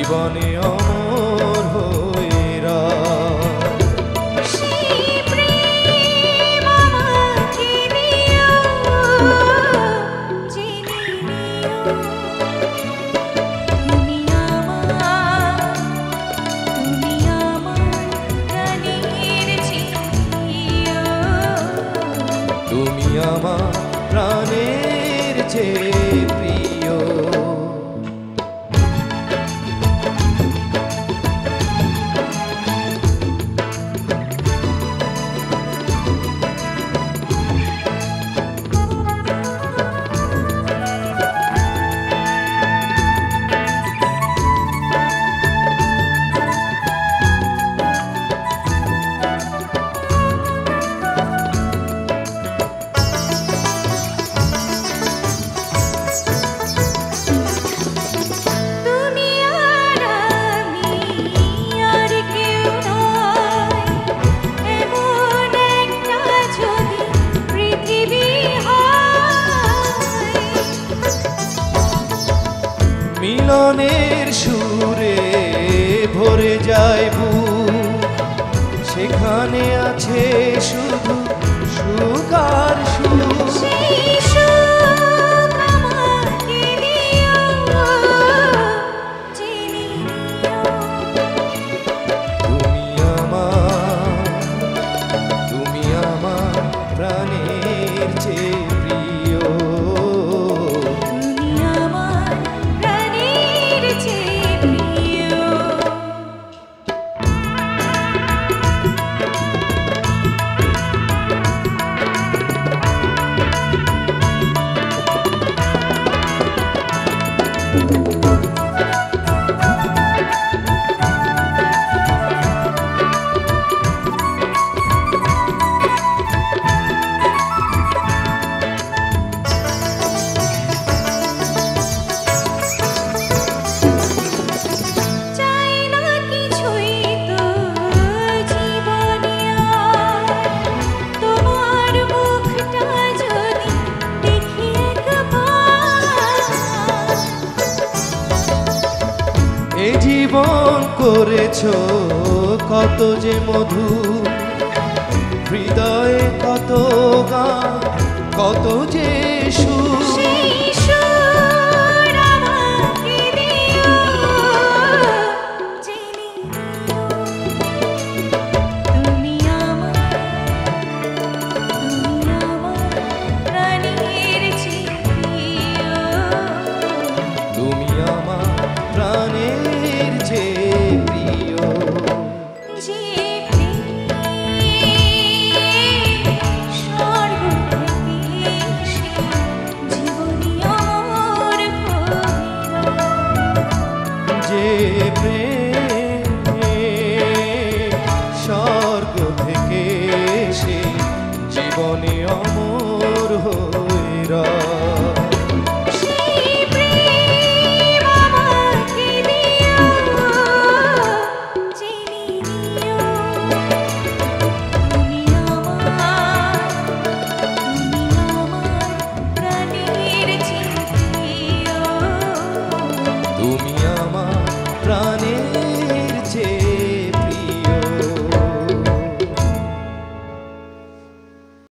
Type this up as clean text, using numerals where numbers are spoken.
জীবনে অমর হয়ে রয়। সেই প্রেম আমাকে দিও, জেনে নিও তুমি আমার প্রাণের চেয়ে, তুমি আমার প্রাণের চেয়ে প্রিয়। তুমি আর আমি আর কেউ নয়, এমন একটা যদি পৃথিবী হয়। মিলনের সুরে ভরে যায় বুক, সেখানে আছে শুধু সুখ আর সুখ। সেই সুখ আমাকে দিও, জেনে নিও তুমি আমার প্রাণের চেয়ে প্রিয়। তুমি আমার প্রাণের চেয়ে প্রিয়। চাই না কিছুই তো জীবনে আর, তোমার মুখটা যদি দেখি একবার। এ জীবন করেছো কত যে মধু, হৃদয়ে কত গান কত যে সুর। সেই সুর আমাকে দিও, জেনে নিও তুমি আমার প্রাণের চেয়ে প্রিয়। তুমি আমার প্রাণের চেয়ে প্রিয়। যে প্রেম স্বর্গ থেকে এসে জীবনে অমর হইল। যে প্রেম স্বর্গ থেকে এসে জীবনে অমর হয়ে রয়।